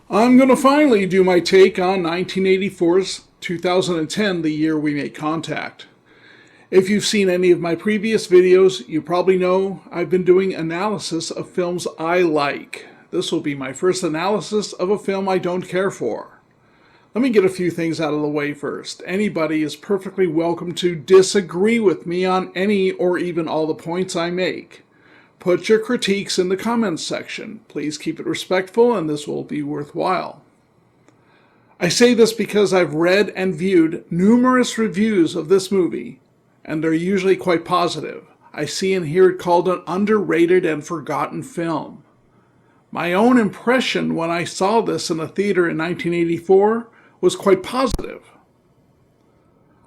I'm going to finally do my take on 1984's 2010, The Year We Made Contact. If you've seen any of my previous videos, you probably know I've been doing analysis of films I like. This will be my first analysis of a film I don't care for. Let me get a few things out of the way first. Anybody is perfectly welcome to disagree with me on any or even all the points I make. Put your critiques in the comments section. Please keep it respectful and this will be worthwhile. I say this because I've read and viewed numerous reviews of this movie, and they're usually quite positive. I see and hear it called an underrated and forgotten film. My own impression when I saw this in a theater in 1984 was quite positive.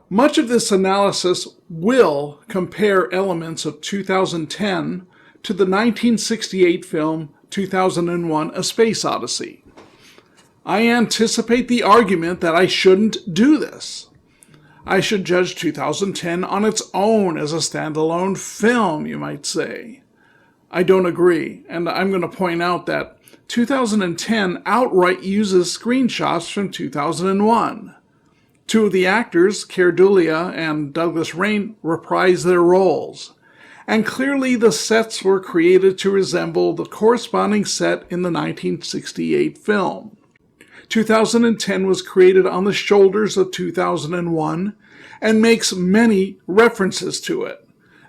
Much of this analysis will compare elements of 2010 to the 1968 film 2001: A Space Odyssey. I anticipate the argument that I shouldn't do this. I should judge 2010 on its own as a standalone film, you might say. I don't agree, and I'm going to point out that 2010 outright uses screenshots from 2001. Two of the actors, Keir Dullea and Douglas Rain, reprise their roles. And clearly the sets were created to resemble the corresponding set in the 1968 film. 2010 was created on the shoulders of 2001 and makes many references to it.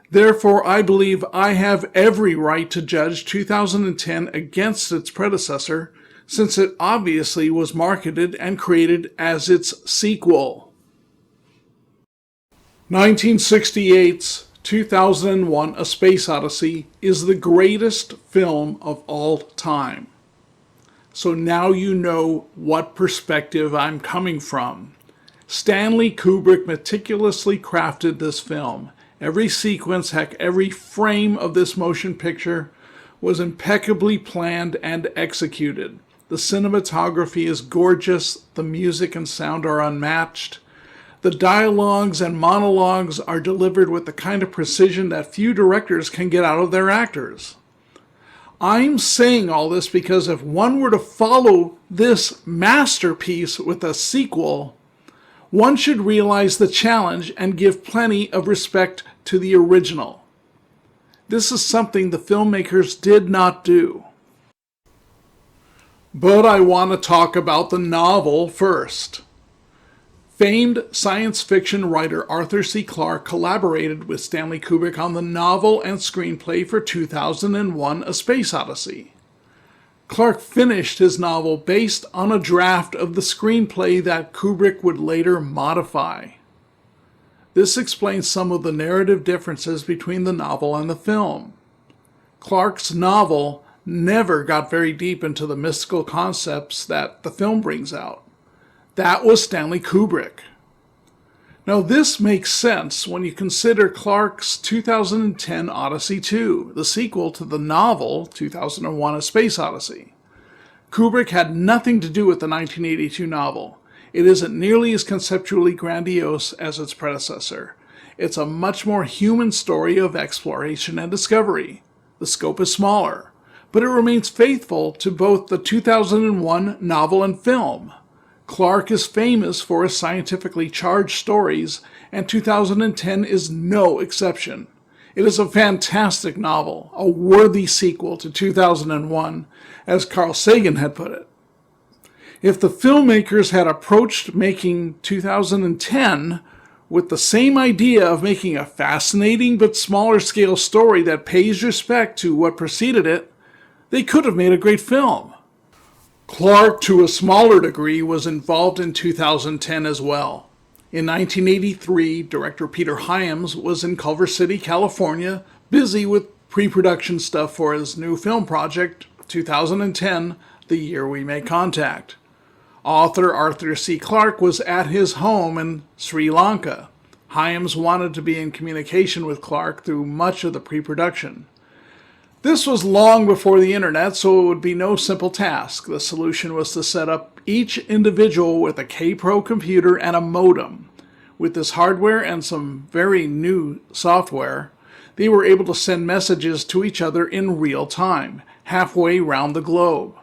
Therefore, I believe I have every right to judge 2010 against its predecessor, since it obviously was marketed and created as its sequel. 1968's 2001: A Space Odyssey is the greatest film of all time. So now you know what perspective I'm coming from. Stanley Kubrick meticulously crafted this film. Every sequence, heck, every frame of this motion picture was impeccably planned and executed. The cinematography is gorgeous, the music and sound are unmatched. The dialogues and monologues are delivered with the kind of precision that few directors can get out of their actors. I'm saying all this because if one were to follow this masterpiece with a sequel, one should realize the challenge and give plenty of respect to the original. This is something the filmmakers did not do. But I want to talk about the novel first. Famed science fiction writer Arthur C. Clarke collaborated with Stanley Kubrick on the novel and screenplay for 2001: A Space Odyssey. Clarke finished his novel based on a draft of the screenplay that Kubrick would later modify. This explains some of the narrative differences between the novel and the film. Clarke's novel never got very deep into the mystical concepts that the film brings out. That was Stanley Kubrick. Now this makes sense when you consider Clarke's 2010 Odyssey 2, the sequel to the novel 2001: A Space Odyssey. Kubrick had nothing to do with the 1982 novel. It isn't nearly as conceptually grandiose as its predecessor. It's a much more human story of exploration and discovery. The scope is smaller, but it remains faithful to both the 2001 novel and film. Clarke is famous for his scientifically charged stories, and 2010 is no exception. It is a fantastic novel, a worthy sequel to 2001, as Carl Sagan had put it. If the filmmakers had approached making 2010 with the same idea of making a fascinating but smaller scale story that pays respect to what preceded it, they could have made a great film. Clarke, to a smaller degree, was involved in 2010 as well. In 1983, director Peter Hyams was in Culver City, California, busy with pre-production stuff for his new film project, 2010, The Year We Made Contact. Author Arthur C. Clarke was at his home in Sri Lanka. Hyams wanted to be in communication with Clarke through much of the pre-production. This was long before the internet, so it would be no simple task. The solution was to set up each individual with a K-Pro computer and a modem. With this hardware and some very new software, they were able to send messages to each other in real time, halfway around the globe.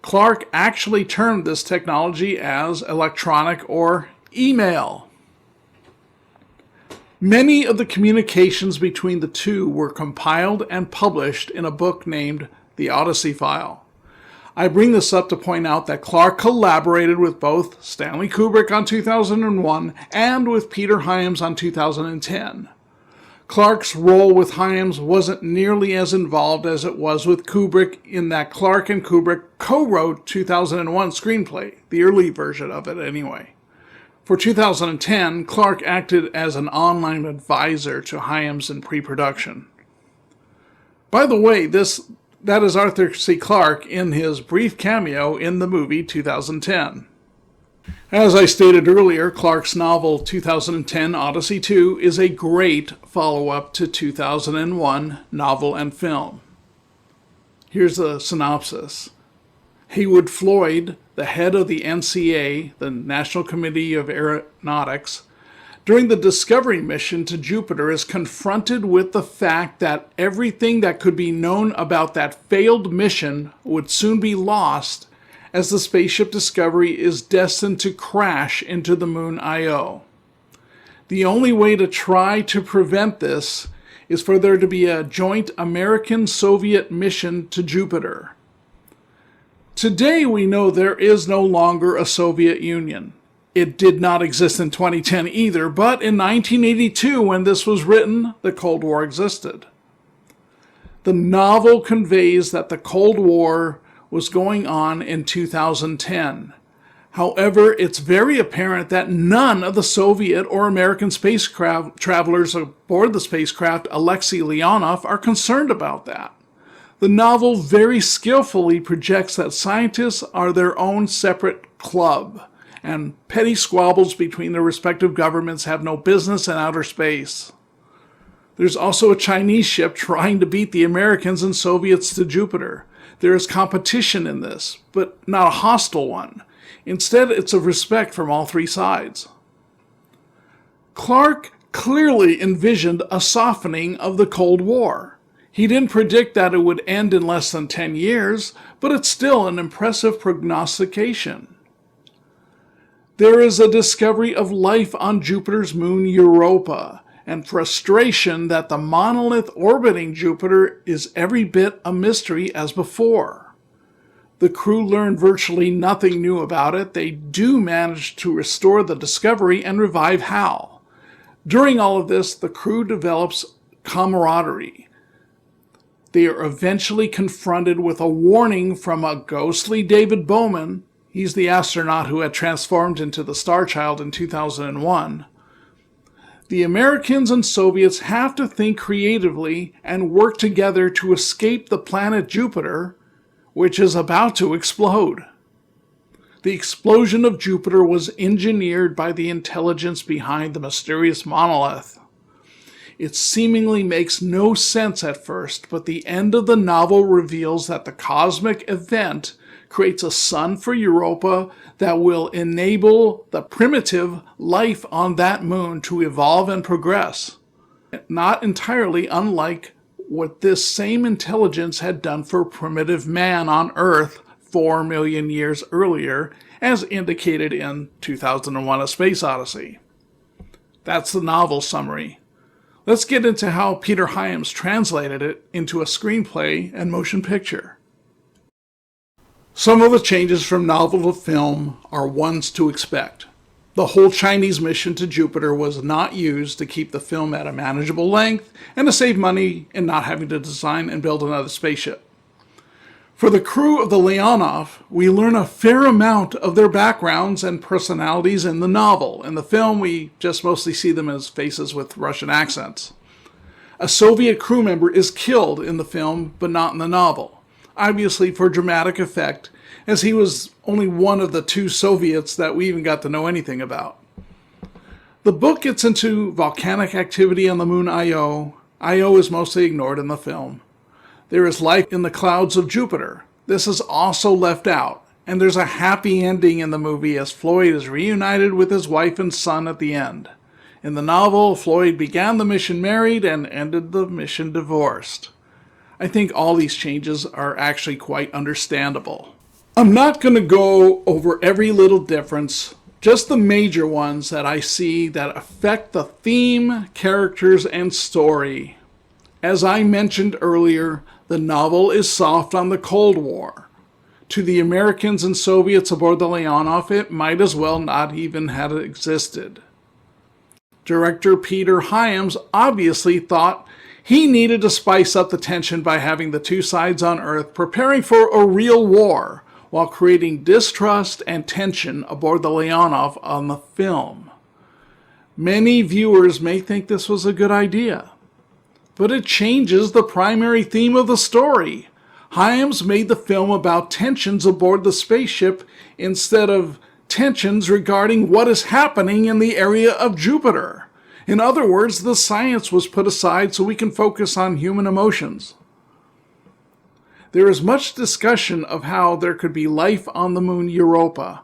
Clark actually termed this technology as electronic or email. Many of the communications between the two were compiled and published in a book named The Odyssey File. I bring this up to point out that Clark collaborated with both Stanley Kubrick on 2001 and with Peter Hyams on 2010. Clark's role with Hyams wasn't nearly as involved as it was with Kubrick, in that Clark and Kubrick co-wrote 2001 screenplay, the early version of it anyway. For 2010, Clark acted as an online advisor to Hyams in pre-production. By the way, that is Arthur C. Clarke in his brief cameo in the movie 2010. As I stated earlier, Clark's novel 2010 Odyssey 2 is a great follow-up to 2001 novel and film. Here's the synopsis. Heywood Floyd, the head of the NCA, the National Committee of Aeronautics, during the Discovery mission to Jupiter is confronted with the fact that everything that could be known about that failed mission would soon be lost, as the spaceship Discovery is destined to crash into the moon Io. The only way to try to prevent this is for there to be a joint American-Soviet mission to Jupiter. Today we know there is no longer a Soviet Union. It did not exist in 2010 either, but in 1982, when this was written, the Cold War existed. The novel conveys that the Cold War was going on in 2010. However, it's very apparent that none of the Soviet or American spacecraft travelers aboard the spacecraft Alexei Leonov are concerned about that. The novel very skillfully projects that scientists are their own separate club, and petty squabbles between their respective governments have no business in outer space. There's also a Chinese ship trying to beat the Americans and Soviets to Jupiter. There is competition in this, but not a hostile one. Instead, it's of respect from all three sides. Clark clearly envisioned a softening of the Cold War. He didn't predict that it would end in less than 10 years, but it's still an impressive prognostication. There is a discovery of life on Jupiter's moon Europa, and frustration that the monolith orbiting Jupiter is every bit a mystery as before. The crew learned virtually nothing new about it. They do manage to restore the Discovery and revive Hal. During all of this, the crew develops camaraderie. They are eventually confronted with a warning from a ghostly David Bowman. He's the astronaut who had transformed into the Star Child in 2001. The Americans and Soviets have to think creatively and work together to escape the planet Jupiter, which is about to explode. The explosion of Jupiter was engineered by the intelligence behind the mysterious monolith. It seemingly makes no sense at first, but the end of the novel reveals that the cosmic event creates a sun for Europa that will enable the primitive life on that moon to evolve and progress. Not entirely unlike what this same intelligence had done for primitive man on Earth 4 million years earlier, as indicated in 2001: A Space Odyssey. That's the novel summary. Let's get into how Peter Hyams translated it into a screenplay and motion picture. Some of the changes from novel to film are ones to expect. The whole Chinese mission to Jupiter was not used to keep the film at a manageable length and to save money in not having to design and build another spaceship. For the crew of the Leonov, we learn a fair amount of their backgrounds and personalities in the novel. In the film, we just mostly see them as faces with Russian accents. A Soviet crew member is killed in the film, but not in the novel, obviously for dramatic effect, as he was only one of the 2 Soviets that we even got to know anything about. The book gets into volcanic activity on the moon Io. Io is mostly ignored in the film. There is life in the clouds of Jupiter. This is also left out, and there's a happy ending in the movie as Floyd is reunited with his wife and son at the end. In the novel, Floyd began the mission married and ended the mission divorced. I think all these changes are actually quite understandable. I'm not going to go over every little difference, just the major ones that I see that affect the theme, characters, and story. As I mentioned earlier, the novel is soft on the Cold War. To the Americans and Soviets aboard the Leonov, it might as well not even have existed. Director Peter Hyams obviously thought he needed to spice up the tension by having the two sides on Earth preparing for a real war, while creating distrust and tension aboard the Leonov on the film. Many viewers may think this was a good idea, but it changes the primary theme of the story. Hyams made the film about tensions aboard the spaceship instead of tensions regarding what is happening in the area of Jupiter. In other words, the science was put aside so we can focus on human emotions. There is much discussion of how there could be life on the moon Europa.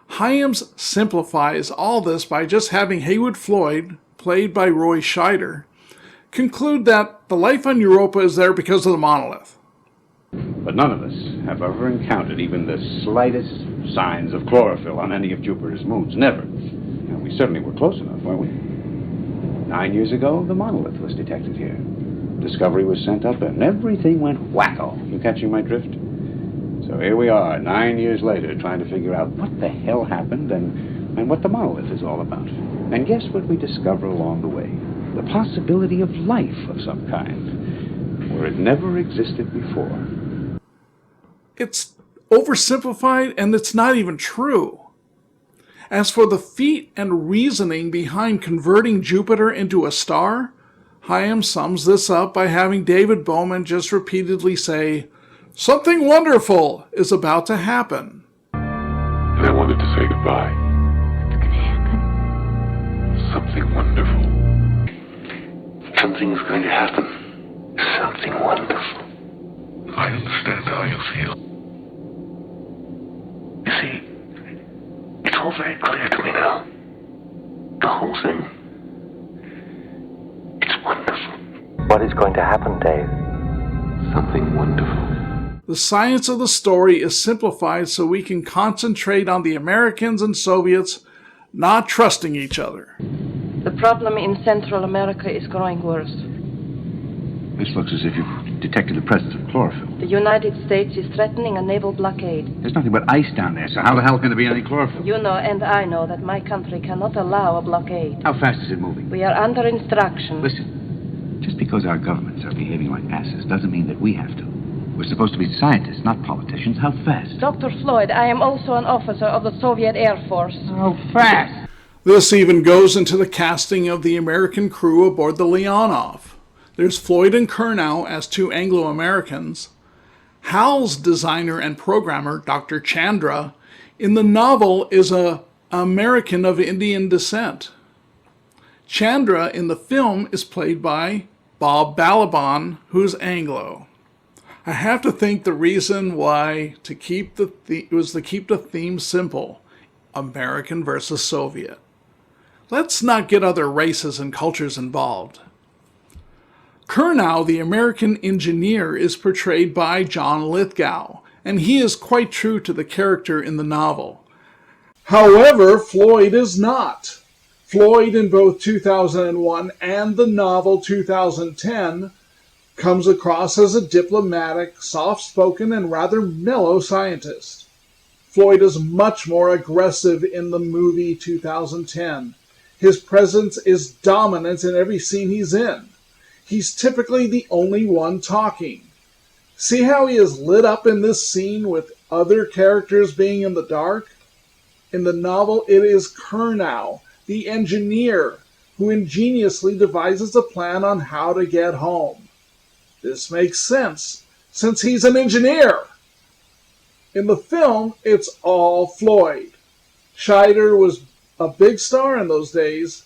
Hyams simplifies all this by just having Heywood Floyd, played by Roy Scheider, conclude that the life on Europa is there because of the monolith. But none of us have ever encountered even the slightest signs of chlorophyll on any of Jupiter's moons. Never. And we certainly were close enough, weren't we? 9 years ago, the monolith was detected here. Discovery was sent up and everything went wacko. You catching my drift? So here we are, 9 years later, trying to figure out what the hell happened and what the monolith is all about. And guess what we discover along the way? The possibility of life of some kind, where it never existed before. It's oversimplified and it's not even true. As for the feat and reasoning behind converting Jupiter into a star, Hyams sums this up by having David Bowman just repeatedly say, "Something wonderful is about to happen." And I wanted to say goodbye. What's going to happen? Something wonderful. Something's going to happen. Something wonderful. I understand how you feel. You see, it's all very clear to me now. The whole thing. It's wonderful. What is going to happen, Dave? Something wonderful. The science of the story is simplified so we can concentrate on the Americans and Soviets not trusting each other. The problem in Central America is growing worse. This looks as if you've detected the presence of chlorophyll. The United States is threatening a naval blockade. There's nothing but ice down there, so how the hell can there be any chlorophyll? You know and I know that my country cannot allow a blockade. How fast is it moving? We are under instruction. Listen, just because our governments are behaving like asses doesn't mean that we have to. We're supposed to be scientists, not politicians. How fast? Dr. Floyd, I am also an officer of the Soviet Air Force. How fast? This even goes into the casting of the American crew aboard the Leonov. There's Floyd and Kurnow as two Anglo-Americans. HAL's designer and programmer, Dr. Chandra, in the novel is an American of Indian descent. Chandra in the film is played by Bob Balaban, who's Anglo. I have to think the reason why was to keep the theme simple, American versus Soviet. Let's not get other races and cultures involved. Kurnow, the American engineer, is portrayed by John Lithgow, and he is quite true to the character in the novel. However, Floyd is not. Floyd in both 2001 and the novel 2010 comes across as a diplomatic, soft-spoken, and rather mellow scientist. Floyd is much more aggressive in the movie 2010. His presence is dominant in every scene he's in. He's typically the only one talking. See how he is lit up in this scene with other characters being in the dark? In the novel, it is Kurnow, the engineer, who ingeniously devises a plan on how to get home. This makes sense, since he's an engineer. In the film, it's all Floyd. Scheider was a big star in those days.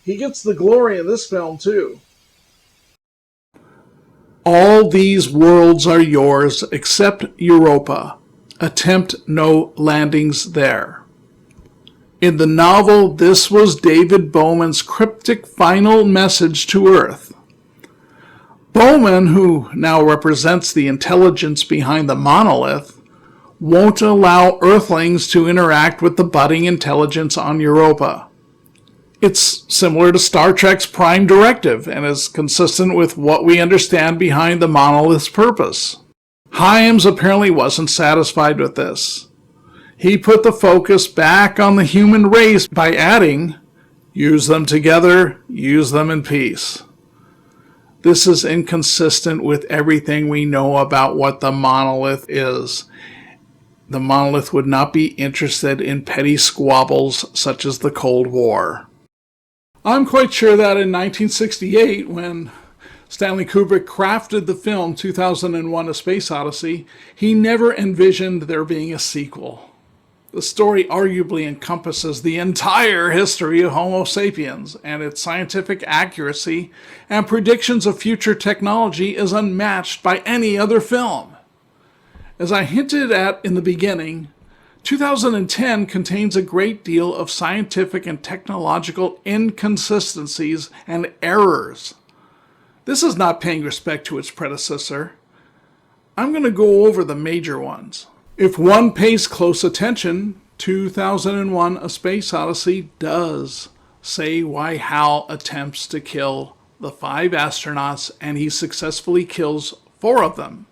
He gets the glory in this film, too. All these worlds are yours except Europa. Attempt no landings there. In the novel, this was David Bowman's cryptic final message to Earth. Bowman, who now represents the intelligence behind the monolith, won't allow Earthlings to interact with the budding intelligence on Europa. It's similar to Star Trek's Prime Directive and is consistent with what we understand behind the monolith's purpose. Hyams apparently wasn't satisfied with this. He put the focus back on the human race by adding, use them together, use them in peace. This is inconsistent with everything we know about what the monolith is. The monolith would not be interested in petty squabbles such as the Cold War. I'm quite sure that in 1968, when Stanley Kubrick crafted the film 2001: A Space Odyssey, he never envisioned there being a sequel. The story arguably encompasses the entire history of Homo sapiens, and its scientific accuracy and predictions of future technology is unmatched by any other film. As I hinted at in the beginning, 2010 contains a great deal of scientific and technological inconsistencies and errors. This is not paying respect to its predecessor. I'm going to go over the major ones. If one pays close attention, 2001: A Space Odyssey does say why Hal attempts to kill the 5 astronauts, and he successfully kills 4 of them.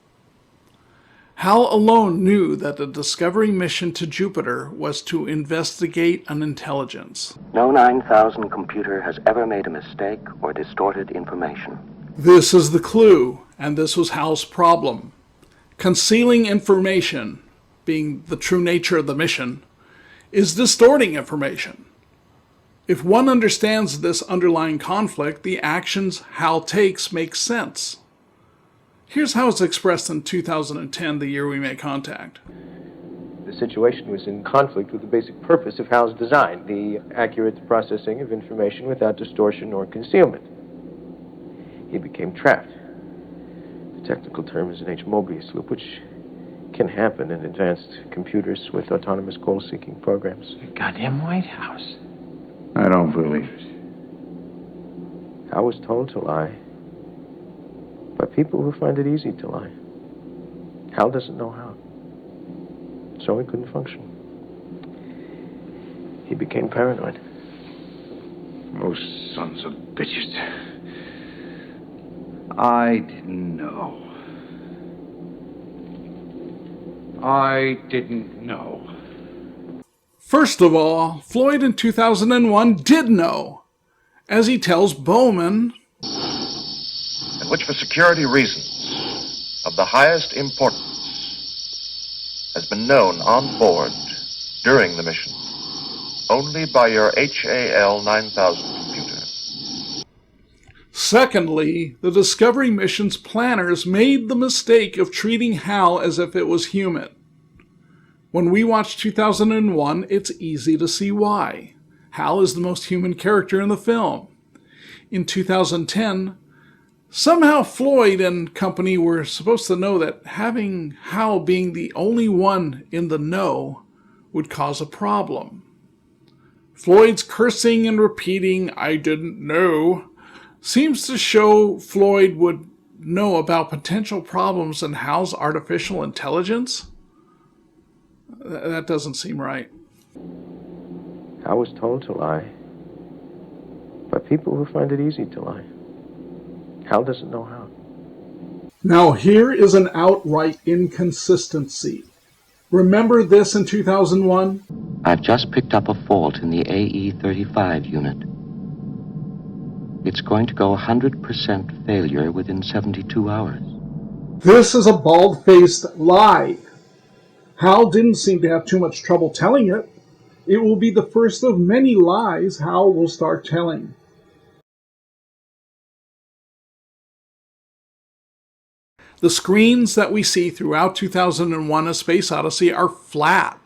Hal alone knew that the Discovery mission to Jupiter was to investigate an intelligence. No 9000 computer has ever made a mistake or distorted information. This is the clue, and this was Hal's problem. Concealing information, being the true nature of the mission, is distorting information. If one understands this underlying conflict, the actions Hal takes make sense. Here's how it's expressed in 2010, the year we made contact. The situation was in conflict with the basic purpose of Hal's design, the accurate processing of information without distortion or concealment. He became trapped. The technical term is an H-Mobius loop, which can happen in advanced computers with autonomous goal-seeking programs. The goddamn White House. I don't believe it. Hal was told to lie by people who find it easy to lie. Hal doesn't know how, so he couldn't function. He became paranoid. Those sons of bitches. I didn't know. I didn't know. First of all, Floyd in 2001 did know, as he tells Bowman, and which for security reasons of the highest importance has been known on board during the mission only by your HAL 9000 computer. Secondly, the Discovery mission's planners made the mistake of treating Hal as if it was human. When we watch 2001, it's easy to see why. Hal is the most human character in the film. In 2010, somehow Floyd and company were supposed to know that having Hal being the only one in the know would cause a problem. Floyd's cursing and repeating, "I didn't know," seems to show Floyd would know about potential problems in Hal's artificial intelligence. That doesn't seem right. Hal was told to lie by people who find it easy to lie. Hal doesn't know how. Now here is an outright inconsistency. Remember this in 2001? I've just picked up a fault in the AE-35 unit. It's going to go 100% failure within 72 hours. This is a bald-faced lie. Hal didn't seem to have too much trouble telling it. It will be the first of many lies Hal will start telling. The screens that we see throughout 2001: A Space Odyssey are flat.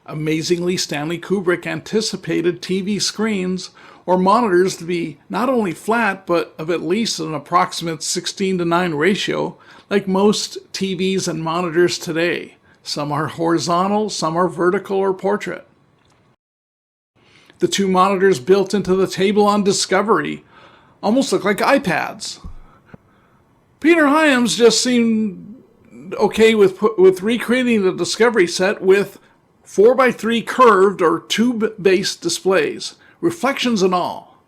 Amazingly, Stanley Kubrick anticipated TV screens or monitors to be not only flat, but of at least an approximate 16:9 ratio, like most TVs and monitors today. Some are horizontal, some are vertical or portrait. The two monitors built into the table on Discovery almost look like iPads. Peter Hyams just seemed okay with recreating the Discovery set with 4x3 curved or tube-based displays, reflections and all.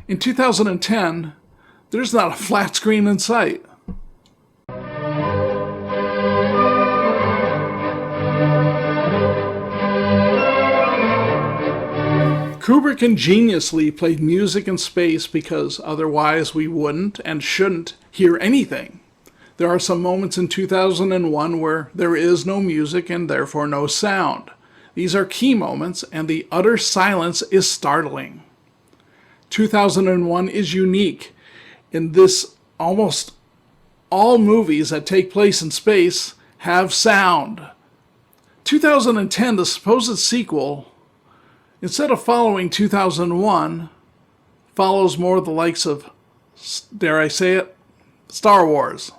In 2010, there's not a flat screen in sight. Kubrick ingeniously played music in space because otherwise we wouldn't and shouldn't hear anything. There are some moments in 2001 where there is no music and therefore no sound. These are key moments, and the utter silence is startling. 2001 is unique in this almost all movies that take place in space have sound. 2010, the supposed sequel, instead of following 2001, follows more the likes of, dare I say it, Star Wars.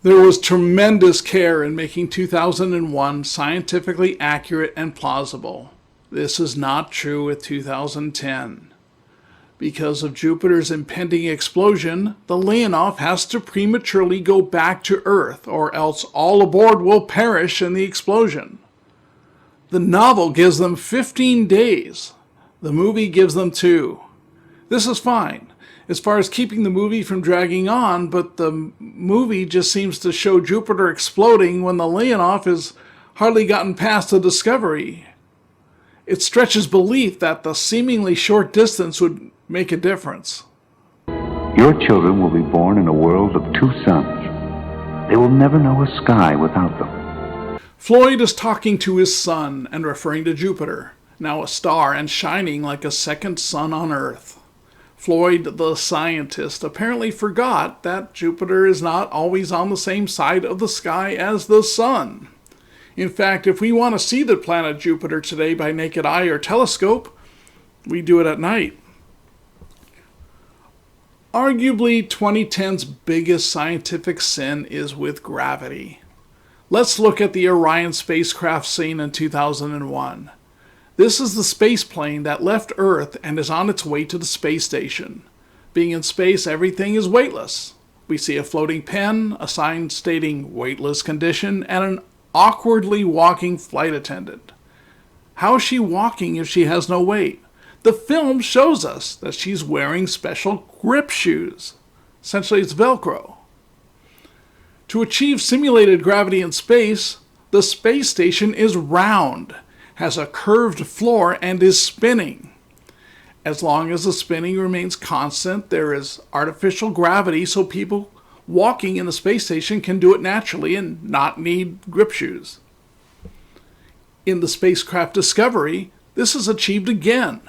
There was tremendous care in making 2001 scientifically accurate and plausible. This is not true with 2010. Because of Jupiter's impending explosion, the Leonov has to prematurely go back to Earth, or else all aboard will perish in the explosion. The novel gives them 15 days. The movie gives them 2. This is fine, as far as keeping the movie from dragging on, but the movie just seems to show Jupiter exploding when the Leonov has hardly gotten past the Discovery. It stretches belief that the seemingly short distance would make a difference. Your children will be born in a world of 2 suns. They will never know a sky without them. Floyd is talking to his son and referring to Jupiter, now a star and shining like a second sun on Earth. Floyd, the scientist, apparently forgot that Jupiter is not always on the same side of the sky as the sun. In fact, if we want to see the planet Jupiter today by naked eye or telescope, we do it at night. Arguably, 2010's biggest scientific sin is with gravity. Let's look at the Orion spacecraft seen in 2001. This is the space plane that left Earth and is on its way to the space station. Being in space, everything is weightless. We see a floating pen, a sign stating weightless condition, and an awkwardly walking flight attendant. How is she walking if she has no weight? The film shows us that she's wearing special grip shoes. Essentially, it's Velcro. To achieve simulated gravity in space, the space station is round, has a curved floor, and is spinning. As long as the spinning remains constant, there is artificial gravity, so people walking in the space station can do it naturally and not need grip shoes. In the spacecraft Discovery, this is achieved again.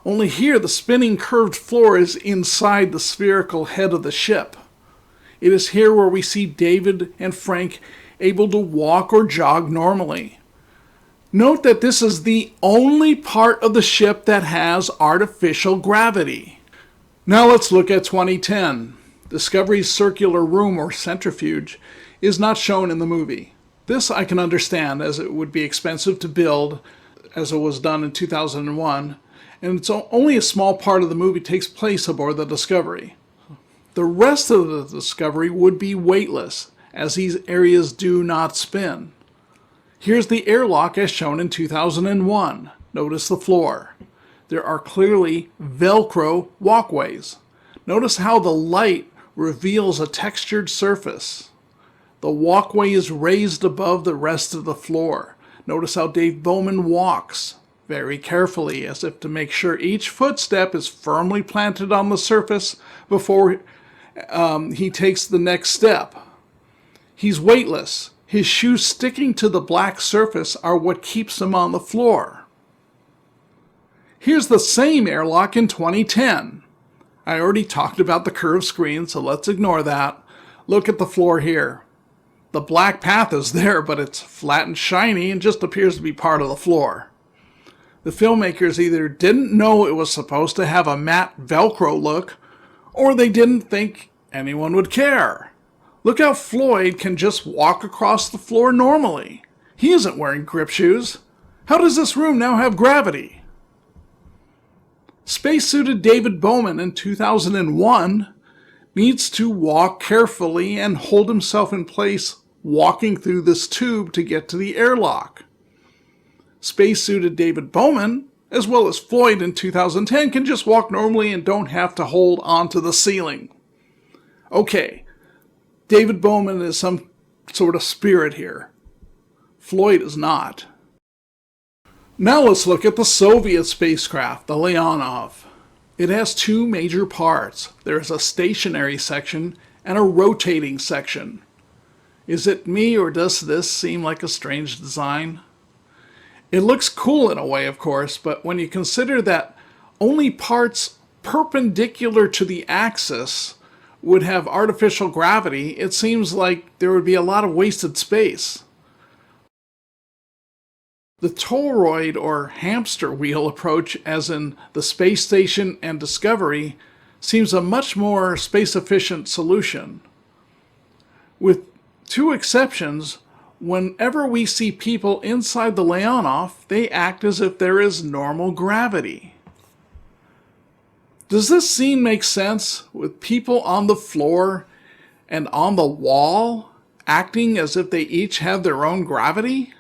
Only here the spinning curved floor is inside the spherical head of the ship. It is here where we see David and Frank able to walk or jog normally. Note that this is the only part of the ship that has artificial gravity. Now let's look at 2010. Discovery's circular room or centrifuge is not shown in the movie. This I can understand, as it would be expensive to build, as it was done in 2001, and it's only a small part of the movie takes place aboard the Discovery. The rest of the Discovery would be weightless, as these areas do not spin. Here's the airlock as shown in 2001. Notice the floor. There are clearly Velcro walkways. Notice how the light reveals a textured surface. The walkway is raised above the rest of the floor. Notice how Dave Bowman walks very carefully, as if to make sure each footstep is firmly planted on the surface before he takes the next step. He's weightless. His shoes sticking to the black surface are what keeps him on the floor. Here's the same airlock in 2010. I already talked about the curved screen, so let's ignore that. Look at the floor here. The black path is there, but it's flat and shiny and just appears to be part of the floor. The filmmakers either didn't know it was supposed to have a matte Velcro look, or they didn't think anyone would care. Look how Floyd can just walk across the floor normally. He isn't wearing grip shoes. How does this room now have gravity? Spacesuited David Bowman in 2001 needs to walk carefully and hold himself in place walking through this tube to get to the airlock. Spacesuited David Bowman, as well as Floyd in 2010, can just walk normally and don't have to hold onto the ceiling. Okay, David Bowman is some sort of spirit here. Floyd is not. Now let's look at the Soviet spacecraft, the Leonov. It has two major parts. There's a stationary section and a rotating section. Is it me, or does this seem like a strange design? It looks cool in a way, of course, but when you consider that only parts perpendicular to the axis would have artificial gravity, it seems like there would be a lot of wasted space. The toroid or hamster wheel approach, as in the space station and Discovery, seems a much more space-efficient solution. With two exceptions, whenever we see people inside the Leonov, they act as if there is normal gravity. Does this scene make sense, with people on the floor and on the wall acting as if they each have their own gravity?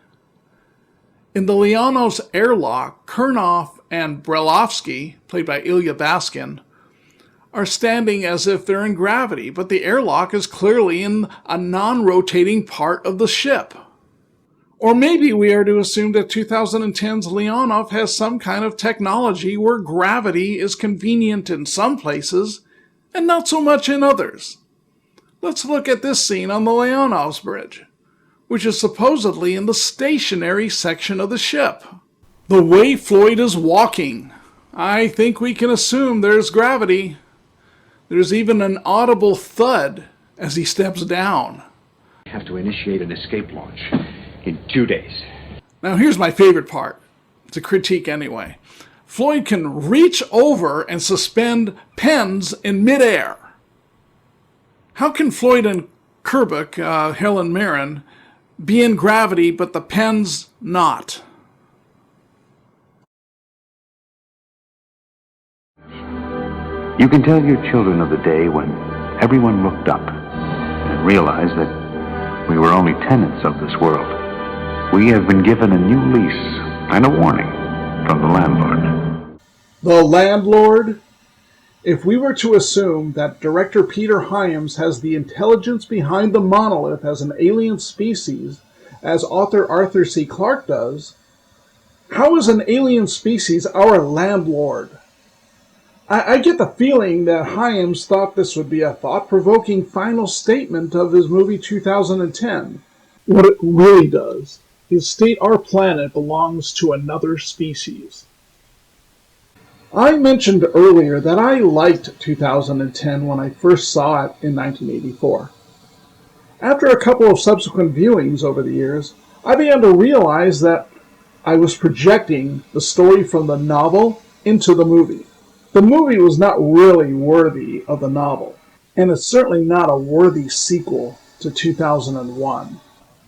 In the Leonov's airlock, Kurnoff and Brelovsky, played by Ilya Baskin, are standing as if they're in gravity, but the airlock is clearly in a non-rotating part of the ship. Or maybe we are to assume that 2010's Leonov has some kind of technology where gravity is convenient in some places and not so much in others. Let's look at this scene on the Leonov's bridge, which is supposedly in the stationary section of the ship. The way Floyd is walking, I think we can assume there's gravity. There's even an audible thud as he steps down. We have to initiate an escape launch in 2 days. Now here's my favorite part. It's a critique anyway. Floyd can reach over and suspend pens in midair. How can Floyd and Kerbuk, Helen Mirren, be in gravity but the pens not? You can tell your children of the day when everyone looked up and realized that we were only tenants of this world. We have been given a new lease and a warning from the landlord. The landlord? If we were to assume that director Peter Hyams has the intelligence behind the monolith as an alien species, as author Arthur C. Clarke does, how is an alien species our landlord? I get the feeling that Hyams thought this would be a thought-provoking final statement of his movie 2010. What it really does is state our planet belongs to another species. I mentioned earlier that I liked 2010 when I first saw it in 1984. After a couple of subsequent viewings over the years, I began to realize that I was projecting the story from the novel into the movie. The movie was not really worthy of the novel, and it's certainly not a worthy sequel to 2001.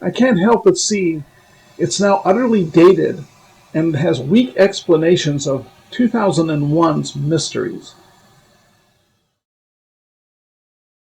I can't help but see it's now utterly dated and has weak explanations of 2001's mysteries.